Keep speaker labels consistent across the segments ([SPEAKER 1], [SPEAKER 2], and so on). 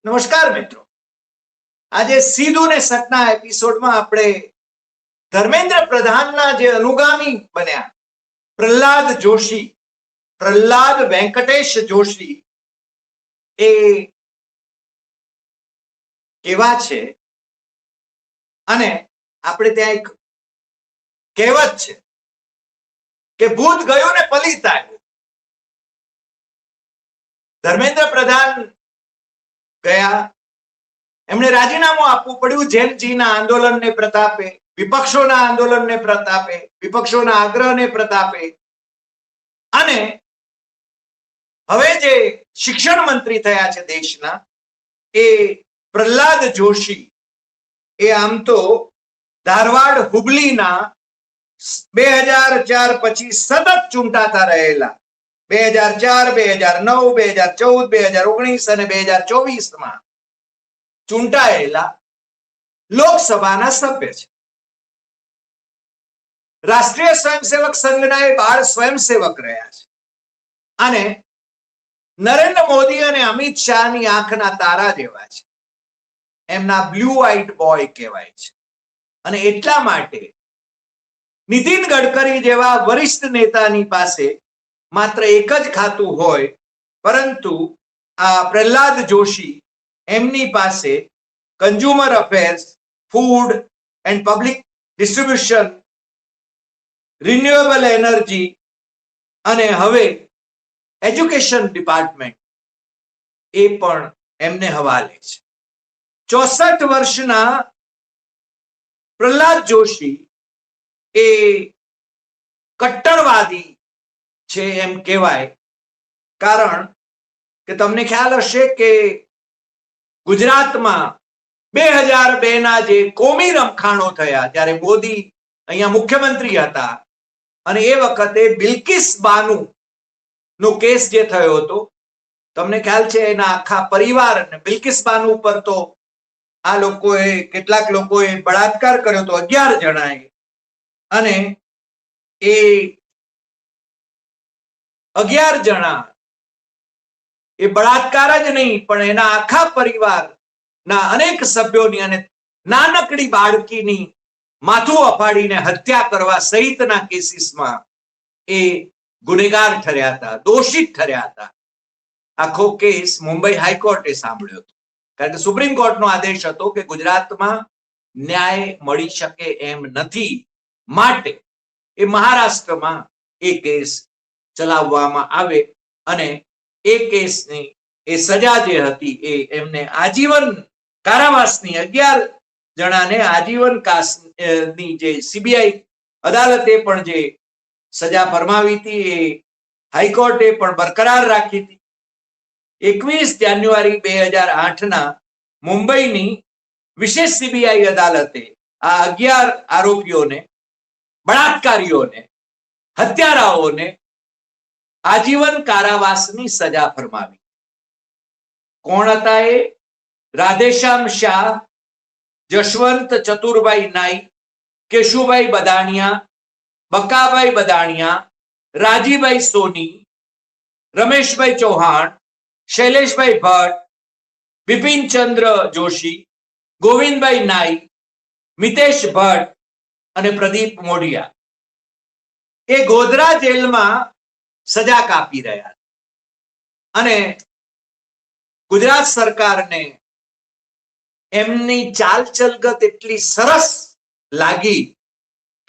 [SPEAKER 1] નમસ્કાર મિત્રો, આજે સીધું ને સટના એપિસોડમાં આપણે ધર્મેન્દ્ર પ્રધાનના જે અનુગામી બન્યા પ્રહલાદ વેંકટેશ જોશી એ કેવા છે અને આપણે ત્યાં એક કહેવત છે કે ભૂત ગયું ને પલિત આવ્યું. ધર્મેન્દ્ર પ્રધાન ગયા, એમણે રાજીનામું આપવું પડ્યું જેલજીના આંદોલનને પ્રતાપે, વિપક્ષોના આંદોલનને પ્રતાપે, વિપક્ષોના આગ્રહને પ્રતાપે. અને હવે જે શિક્ષણ મંત્રી થયા છે દેશના એ પ્રહલાદ જોશી, એ આમ તો ધારવાડ હુબલીના 2004 પછી સતત ચૂંટાતા રહેલા 2004, 2009, 2014, 2019 અને 2024 ચૂંટાયેલા લોકસભાના સભ્ય છે. રાષ્ટ્રીય સ્વયંસેવક સંઘના એ બાળ સ્વયંસેવક રહ્યા છે અને નરેન્દ્ર મોદી અને અમિત શાહની આંખના તારા જેવા છે. એમના બ્લુ વ્હાઇટ બોય કહેવાય છે. અને એટલા માટે નીતિન ગડકરી જેવા વરિષ્ઠ નેતાની પાસે માત્ર એક જ ખાતું હોય, પરંતુ આ પ્રહલાદ જોશી એમની પાસે consumer affairs, food and public distribution, renewable energy અને હવે એજ્યુકેશન ડિપાર્ટમેન્ટ એ પણ એમને હવાલે છે. 64 વર્ષના પ્રહલાદ જોશી એ કટ્ટરવાદી છે એમ કહેવાય. કારણ કે તમને ખ્યાલ હશે કે ગુજરાતમાં 2002 ના જે કોમી રમખાણો થયા, જ્યારે મોદી અહીંયા મુખ્યમંત્રી હતા અને એ વખતે બિલ્કિસ બાનુ નો કેસ જે થયો હતો, તમને ખ્યાલ છે એના આખા પરિવાર, બિલ્કિસ બાનુ ઉપર તો આ લોકોએ, કેટલાક લોકોએ બળાત્કાર કર્યો હતો, 11 જણાએ. અને એ 11 જણા એ બળાત્કાર જ નહીં પણ એના આખા પરિવારના અનેક સભ્યોની અને નાનકડી બાળકીની માથું અફાડીને હત્યા કરવા સહિતના કેસીસમાં એ ગુનેગાર ઠર્યા હતા, દોષિત ઠર્યા હતા. આખો કેસ મુંબઈ હાઈકોર્ટે સાંભળ્યો હતો, કારણ કે સુપ્રીમ કોર્ટનો આદેશ હતો કે ગુજરાતમાં ન્યાય મળી શકે એમ નથી, માટે એ મહારાષ્ટ્રમાં એ કેસ ચલાવવામાં આવે અને એ કેસની એ સજા જે હતી એ એમને આજીવન કારાવાસની, 11 જણાને આજીવન કાસની જે સીબીઆઈ અદાલતે પણ જે સજા ફરમાવી હતી એ હાઈકોર્ટે પણ બરકરાર રાખી હતી. 21 જાન્યુઆરી 2008 મુંબઈની વિશેષ સીબીઆઈ અદાલતે આ 11 આરોપીઓને, બળાત્કારીઓને, હત્યારાઓને આજીવન કારાવાસની સજા ફરમાવી. કોણ હતા એ? રાધેશ્યામ શાહ, જશવંત ચતુરભાઈ નાઈ, કેશુભાઈ બદાણિયા, બકાભાઈ બદાણિયા, રાજીભાઈ સોની, રમેશભાઈ ચૌહાણ, શૈલેષભાઈ ભટ્ટ, બિપિનચંદ્ર જોશી, ગોવિંદભાઈ નાઈ, મિતેશ ભટ્ટ અને પ્રદીપ મોઢિયા. એ ગોધરા જેલમાં સજા કાપી રહ્યા. અને ગુજરાત સરકારને એમની ચાલ ચલગત એટલી સરસ લાગી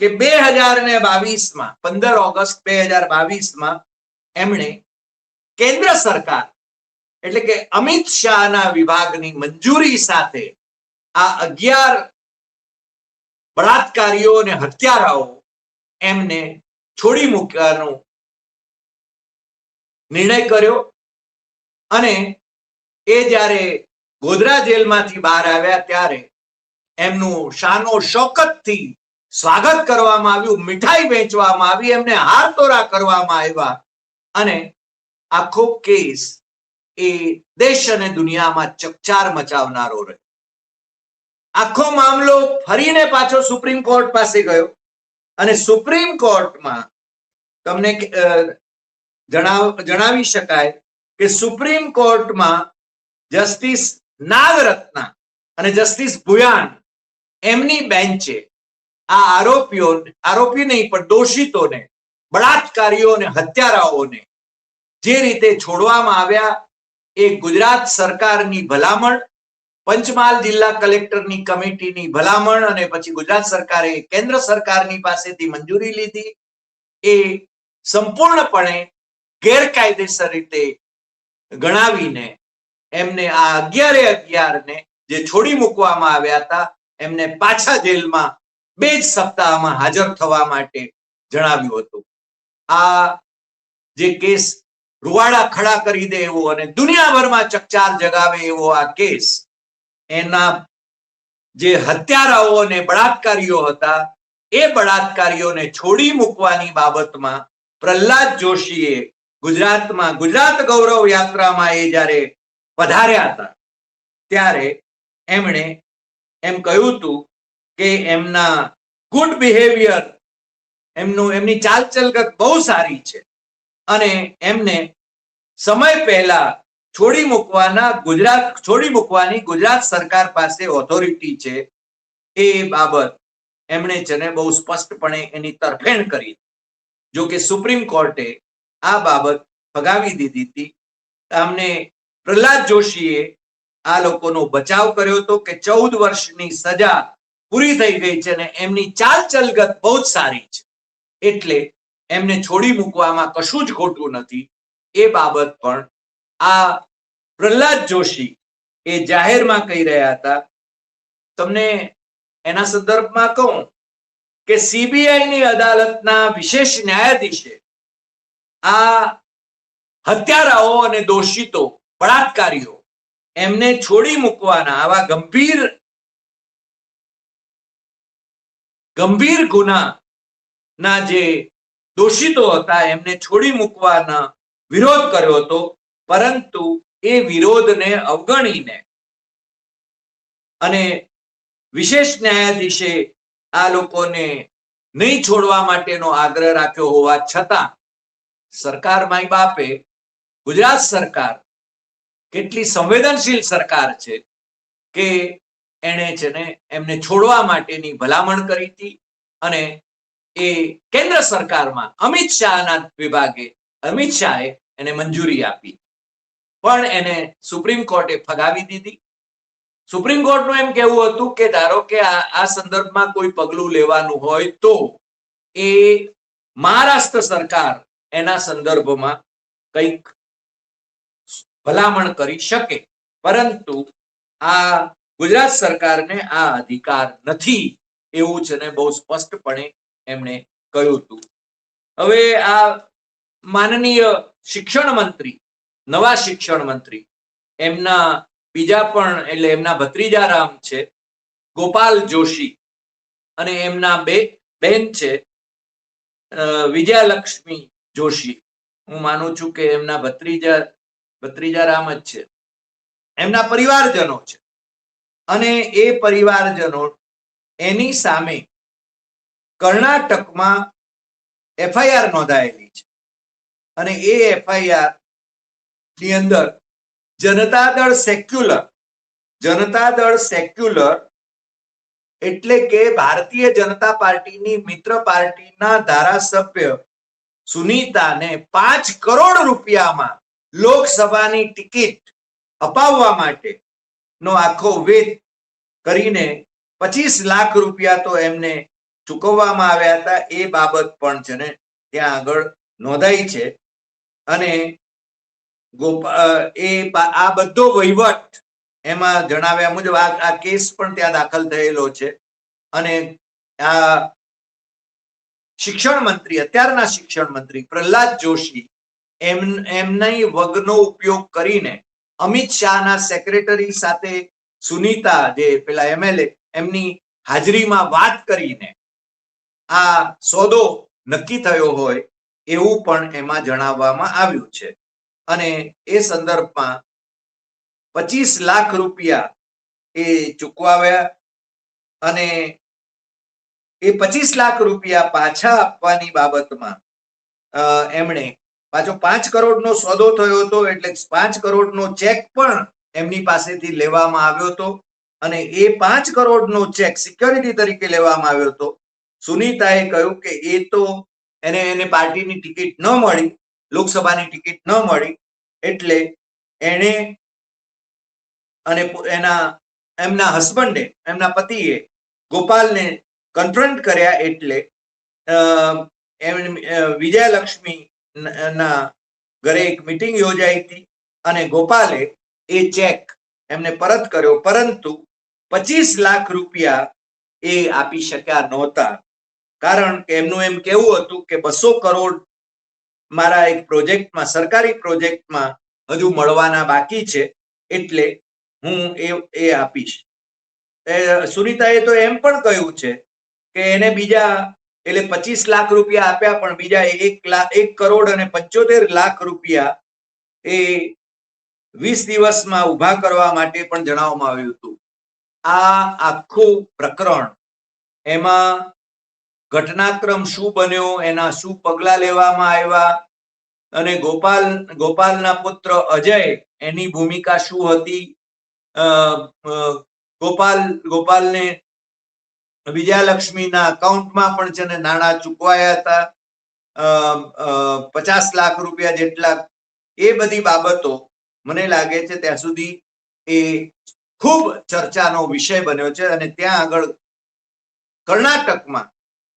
[SPEAKER 1] કે 2022 15 ઓગસ્ટ 2022 એમણે કેન્દ્ર સરકાર એટલે કે અમિત શાહના વિભાગની મંજૂરી સાથે આ 11 બળાત્કારીઓ અને હત્યારાઓ એમને છોડી મૂકવાનો નિર્ણય કર્યો. અને એ જ્યારે ગોધરા જેલમાંથી બહાર આવ્યા ત્યારે એમનું શાનો શૌકતથી સ્વાગત કરવામાં આવ્યું, મીઠાઈ વેચવામાં આવી, એમને હારતોરા કરવામાં આવ્યા. અને આખો કેસ એ દેશ અને દુનિયામાં ચકચાર મચાવનારો રહ્યો. આખો મામલો ફરીને પાછો સુપ્રીમ કોર્ટ પાસે ગયો અને સુપ્રીમ કોર્ટમાં તમને જણાવી શકાય કે સુપ્રીમ કોર્ટમાં જસ્ટિસ નાગરત્ના અને જસ્ટિસ ભુયાન એમની બેન્ચે આ આરોપી નહીં પણ દોષિતોને, બળાત્કારીઓ અને હત્યારાઓને જે રીતે છોડવામાં આવ્યા એ ગુજરાત સરકારની ભલામણ, પંચમહાલ જિલ્લા કલેક્ટરની કમિટીની ભલામણ અને પછી ગુજરાત સરકારે કેન્દ્ર સરકારની પાસેથી મંજૂરી લીધી, એ સંપૂર્ણપણે ગેરકાયદેસર રીતે ગણાવીને એમને આ 11 ને જે છોડી મૂકવામાં આવ્યા હતા એમને પાછા જેલમાં 2 જ સપ્તાહમાં હાજર થવા માટે જણાવ્યું હતું. આ જે કેસ રૂવાડા ખડા કરી દે એવો અને દુનિયાભરમાં ચકચાર જગાવે એવો આ કેસ, એના જે હત્યારાઓ અને બળાત્કારીઓ હતા એ બળાત્કારીઓને છોડી મૂકવાની બાબતમાં પ્રહલાદ જોશીએ ગુજરાતમાં ગુજરાત ગૌરવ યાત્રામાં એ જ્યારે પધાર્યા હતા ત્યારે એમણે એમ કહ્યું હતું કે એમના ગુડ બિહેવિયર, એમની ચાલચલગત બહુ સારી છે અને એમને સમય પહેલા છોડી મૂકવાની ગુજરાત સરકાર પાસે ઓથોરિટી છે એ બાબત એમણે છે ને બહુ સ્પષ્ટપણે એની તરફેણ કરી. જો કે સુપ્રીમ કોર્ટે આ બાબત ફગાવી દીધી હતી. અમને પ્રહલાદ જોશીએ આ લોકોનો બચાવ કર્યો હતો કે 14 વર્ષની સજા પૂરી થઈ ગઈ છે અને એમની ચાલચલગત બહુ જ સારી છે એટલે એમને છોડી મૂકવામાં કશું જ ખોટું નથી. એ બાબત પણ આ પ્રહલાદ જોશી એ જાહેરમાં કહી રહ્યા હતા. તમને એના સંદર્ભમાં કહું કે સીબીઆઈની અદાલતના વિશેષ ન્યાયાધીશે આ હત્યારાઓ અને દોષિતો, બળાત્કારીઓ એમને છોડી મૂકવાના, આવા ગંભીર ગુનાના જે દોષિતો હતા એમને છોડી મૂકવાના વિરોધ કર્યો હતો, પરંતુ એ વિરોધને અવગણીને અને વિશેષ ન્યાયાધીશે આ લોકોને નહીં છોડવા માટેનો આગ્રહ રાખ્યો હોવા છતાં સરકાર માય બાપે, ગુજરાત સરકાર કેટલી સંવેદનશીલ સરકાર છે કે એણે છે ને એમને છોડવા માટેની ભલામણ કરી હતી અને એ કેન્દ્ર સરકારમાં અમિત શાહે એને મંજૂરી આપી, પણ એને સુપ્રીમ કોર્ટે ફગાવી દીધી. સુપ્રીમ કોર્ટનું એમ કહેવું હતું કે ધારો કે આ સંદર્ભમાં કોઈ પગલું લેવાનું હોય તો એ મહારાષ્ટ્ર સરકાર એના સંદર્ભમાં કંઈક ભલામણ કરી શકે, પરંતુ આ ગુજરાત સરકારને આ અધિકાર નથી એવું છે ને બહુ સ્પષ્ટપણે એમણે કહ્યું હતું. હવે આ માનનીય શિક્ષણ મંત્રી, નવા શિક્ષણ મંત્રી, એમના બીજા પણ એટલે એમના ભત્રીજારામ છે ગોપાલ જોશી અને એમના બેન છે વિજયાલક્ષ્મી જોશી. હું માનું છું કે એમના ભત્રીજારામ જ છે. એમના પરિવારજનો છે અને એ પરિવારજનો એની સામે કર્ણાટકમાં એફઆઈઆર નોંધાયેલી છે અને એ એફઆઈઆર ની અંદર જનતા દળ સેક્યુલર એટલે કે ભારતીય જનતા પાર્ટીની મિત્ર પાર્ટીના ધારાસભ્ય સુનીતાને 5 કરોડ રૂપિયામાં લોકસભાની ટિકિટ અપાવવા માટે નો આખો વેત કરીને 25 લાખ રૂપિયા તો એમને ચૂકવવામાં આવ્યા હતા. એ બાબત પણ છે ને ત્યાં આગળ નોંધાઈ છે અને આ બધો વહીવટ એમાં જણાવ્યા મુજબ આ કેસ પણ ત્યાં દાખલ થયેલો છે અને આ શિક્ષણ મંત્રી, અત્યારના શિક્ષણ મંત્રી પ્રહલાદ જોશી એમની વગનો ઉપયોગ કરીને અમિત શાહના સેક્રેટરી સાથે સુનીતા જે પેલા એમએલએ એમની હાજરીમાં વાત કરીને આ સોદો નક્કી થયો હોય એવું પણ એમાં જણાવવામાં આવ્યું છે અને એ સંદર્ભમાં 25 લાખ રૂપિયા એ ચૂકવાવ્યા અને એ 25 લાખ રૂપિયા પાછા આપવાની બાબતમાં એમણે પાછો 5 કરોડનો સોદો થયો હતો એટલે 5 કરોડનો ચેક પણ એમની પાસેથી લેવામાં આવ્યો હતો અને એ 5 કરોડનો ચેક સિક્યોરિટી તરીકે લેવામાં આવ્યો હતો. સુનીતાએ કહ્યું કે એ તો એને પાર્ટીની ટિકિટ ન મળી, લોકસભાની ટિકિટ ન મળી, એટલે એને અને એમના હસબન્ડે, એમના પતિએ ગોપાલને કન્ફ્રન્ટ કર્યા, એટલે વિજયાલક્ષ્મી ના ઘરે એક મીટિંગ યોજાઈ હતી અને ગોપાલે એ ચેક એમને પરત કર્યો, પરંતુ 25 લાખ રૂપિયા એ આપી શક્યા નહોતા. કારણ કે એમનું એમ કેવું હતું કે 200 કરોડ મારા એક પ્રોજેક્ટમાં, સરકારી પ્રોજેક્ટમાં હજુ મળવાના બાકી છે, એટલે હું એ આપીશ. સુનીતાએ તો એમ પણ કહ્યું છે કે એને બીજા, એટલે 25 લાખ રૂપિયા આપ્યા, પણ બીજા 1 કરોડ અને 75 લાખ રૂપિયા એ 20 દિવસમાં ઉભા કરવા માટે પણ જણાવવામાં આવ્યું હતું. આ આખું પ્રકરણ, એમાં ઘટનાક્રમ શું બન્યો, એના શું પગલા લેવામાં આવ્યા, અને ગોપાલના પુત્ર અજય, એની ભૂમિકા શું હતી, ગોપાલને વિજયાલક્ષ્મીના અકાઉન્ટમાં પણ છે ને નાણાં ચૂકવાયા હતા, 50 લાખ રૂપિયા જેટલા. એ બધી બાબતો મને લાગે છે ત્યાં સુધી એ ખૂબ ચર્ચાનો વિષય બન્યો છે. અને ત્યાં આગળ કર્ણાટકમાં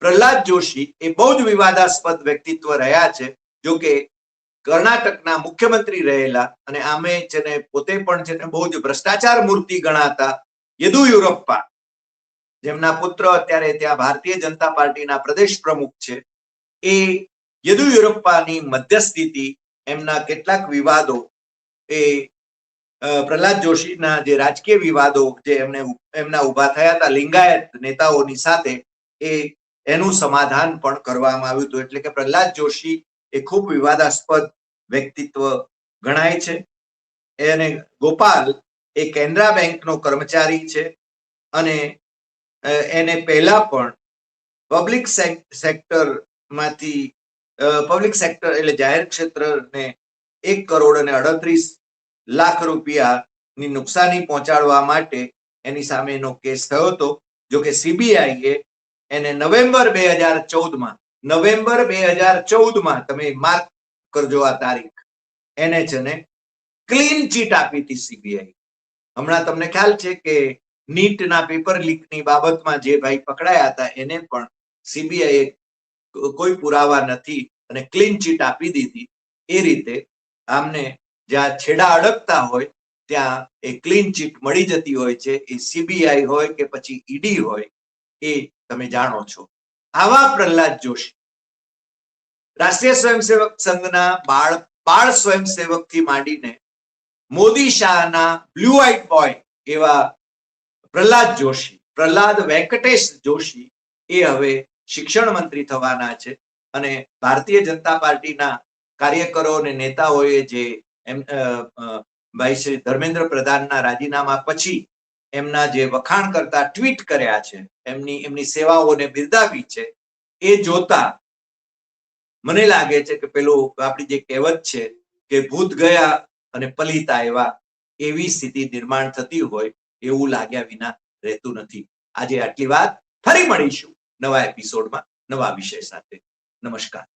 [SPEAKER 1] પ્રહલાદ જોશી એ બહુ જ વિવાદાસ્પદ વ્યક્તિત્વ રહ્યા છે. જો કે કર્ણાટકના મુખ્યમંત્રી રહેલા અને આમે છે ને પોતે પણ છે ને બહુ જ ભ્રષ્ટાચાર મૂર્તિ ગણાતા યેદુયુરપ્પા, જેમના પુત્ર અત્યારે ત્યાં ભારતીય જનતા પાર્ટીના પ્રદેશ પ્રમુખ છે, એ યેદુયુરપ્પાની મધ્યસ્થિતિ, એમના કેટલાક વિવાદો, એ પ્રહલાદ જોશીના જે રાજકીય વિવાદો જે એમના ઉભા થયા હતા લિંગાયત નેતાઓની સાથે, એનું સમાધાન પણ કરવામાં આવ્યું હતું. એટલે કે પ્રહલાદ જોશી એ ખૂબ વિવાદાસ્પદ વ્યક્તિત્વ ગણાય છે. એને ગોપાલ એ કેનરા બેંકનો કર્મચારી છે અને એને પહેલા પણ પબ્લિક સેક્ટર એટલે જાહેર ક્ષેત્રને 1 કરોડ અને 38 લાખ રૂપિયાની નુકસાની પહોંચાડવા માટે એની સામેનો કેસ થયો હતો. જો કે સીબીઆઈએ એને નવેમ્બર 2014માં તમે માર્ક કરજો આ તારીખ, એને છે ને ક્લીન ચીટ આપી હતી સીબીઆઈ. હમણાં તમને ખ્યાલ છે કે નીટના પેપર લીકની બાબતમાં જે ભાઈ પકડાયા હતા, એને પણ સીબીઆઈએ કોઈ પુરાવા નથી અને ક્લીન ચીટ આપી દીધી. એ રીતે આમને જ્યાં છેડા અડકતા હોય ત્યાં એ ક્લીન ચીટ મળી જતી હોય છે. એ સીબીઆઈ હોય કે પછી ઈડી હોય, એ તમે જાણો છો. આવા પ્રહલાદ જોશી રાષ્ટ્રીય સ્વયંસેવક સંઘના બાળ સ્વયંસેવક થી માંડીને મોદી શાહના બ્લુ આઈડ બોય એવા પ્રહલાદ વેંકટેશ જોશી એ હવે શિક્ષણ મંત્રી થવાના છે. અને ભારતીય જનતા પાર્ટીના કાર્યકરો અને નેતાઓએ જે ભાઈ શ્રી ધર્મેન્દ્ર પ્રધાનના રાજીનામા પછી એમના જે વખાણ કરતા ટ્વીટ કર્યા છે, એમની સેવાઓને બિરદાવી છે, એ જોતા મને લાગે છે કે પેલું આપણી જે કહેવત છે કે ભૂત ગયા અને પલિત આવ્યા, એવી સ્થિતિ નિર્માણ થતી હોય એવું લાગ્યા વિના રહેતું નથી. આજે આટલી વાત. ફરી મળીશું નવા એપિસોડમાં નવા વિષય સાથે. નમસ્કાર.